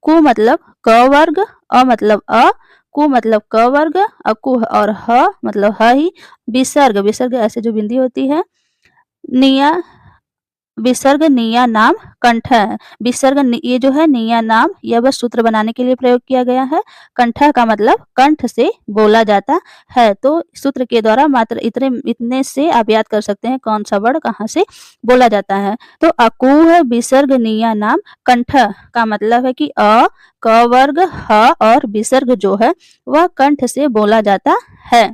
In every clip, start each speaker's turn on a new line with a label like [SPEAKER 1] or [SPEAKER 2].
[SPEAKER 1] कु मतलब क वर्ग, अ मतलब अ, कु मतलब क वर्ग, अकु और ह मतलब ह ही, विसर्ग, विसर्ग ऐसे जो बिंदी होती है, निया, विसर्ग निया नाम कंठ है। विसर्ग ये जो है निया नाम, यह बस सूत्र बनाने के लिए प्रयोग किया गया है। कंठ का मतलब कंठ से बोला जाता है। तो सूत्र के द्वारा मात्र इतने से आप याद कर सकते हैं कौन सा वर्ड कहाँ से बोला जाता है। तो अकू है विसर्ग निया नाम कंठ का मतलब है कि अ, क वर्ग, ह और विसर्ग जो है वह कंठ से बोला जाता है।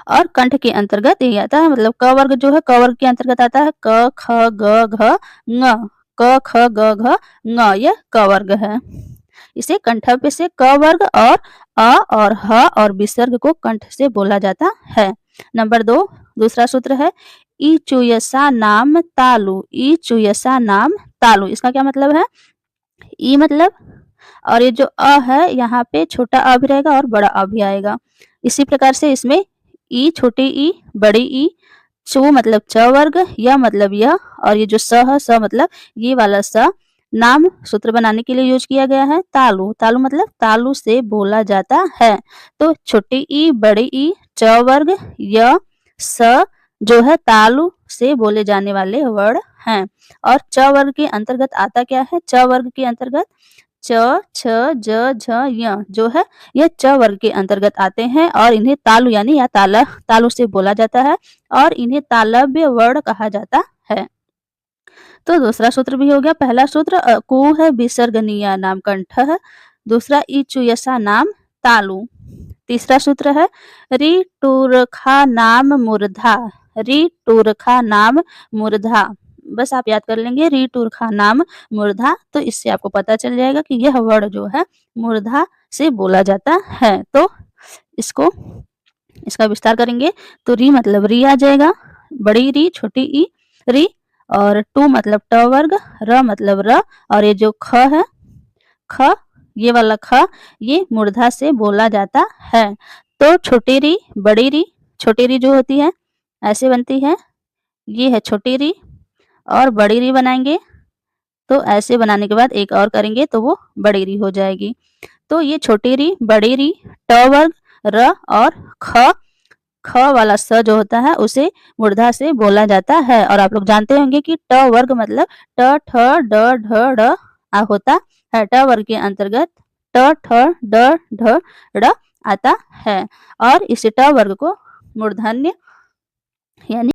[SPEAKER 1] और कंठ के अंतर्गत यही आता है, मतलब क वर्ग जो है क वर्ग के अंतर्गत आता है क ख ग घ ङ, क ख ग घ ङ, यह क वर्ग है। इसे कंठ पे से क वर्ग और अ और ह और विसर्ग को कंठ से बोला जाता है। नंबर 2, दूसरा सूत्र है ई चुयसा नाम तालु, ई चुयसा नाम तालु। इसका क्या मतलब है? ई मतलब, और ये जो अ है यहाँ पे छोटा अ भी रहेगा और बड़ा अ भी आएगा। इसी प्रकार से इसमें ई, छोटी ई, बड़ी ई, चु मतलब च वर्ग, य मतलब यह, और ये जो स है, स मतलब ये वाला स नाम सूत्र बनाने के लिए यूज किया गया है। तालु, तालु मतलब तालु से बोला जाता है। तो छोटी ई, बड़ी ई, च वर्ग, य, स जो है तालु से बोले जाने वाले वर्ड हैं। और च वर्ग के अंतर्गत आता क्या है? च वर्ग के अंतर्गत च, छ, ज, झ, य जो है यह च वर्ग के अंतर्गत आते हैं और इन्हें तालु यानी या तालु से बोला जाता है और इन्हें तालव्य वर्ण कहा जाता है। तो दूसरा सूत्र भी हो गया। पहला सूत्र कु है विसर्गनीय नाम कंठ है। दूसरा इचु यसा नाम तालु। तीसरा सूत्र है रि टूरखा नाम मूर्धा, रि टूरखा नाम मूर्धा। बस आप याद कर लेंगे रि टूरखा नाम मूर्धा, तो इससे आपको पता चल जाएगा कि यह वर्ड जो है मूर्धा से बोला जाता है। तो इसको इसका विस्तार करेंगे तो री मतलब री आ जाएगा, बड़ी री, छोटी ई, री, और टू मतलब ट वर्ग, र मतलब र, और ये जो ख है, ख, ये वाला ख, ये मूर्धा से बोला जाता है। तो छोटी री, बड़ी री, छोटी री जो होती है ऐसे बनती है, ये है छोटी री, और बड़ी री बनाएंगे तो ऐसे बनाने के बाद एक और करेंगे तो वो बड़ी री हो जाएगी। तो ये छोटी री, बड़ी री, ट वर्ग, र और ख, ख वाला स जो होता है उसे मूर्धा से बोला जाता है। और आप लोग जानते होंगे कि ट वर्ग मतलब ट, ठ, ड, ढ, ड़ होता है। ट वर्ग के अंतर्गत ट, ठ, ड, ढ, ड़ आता है और इस ट वर्ग को मूर्धन्य यानी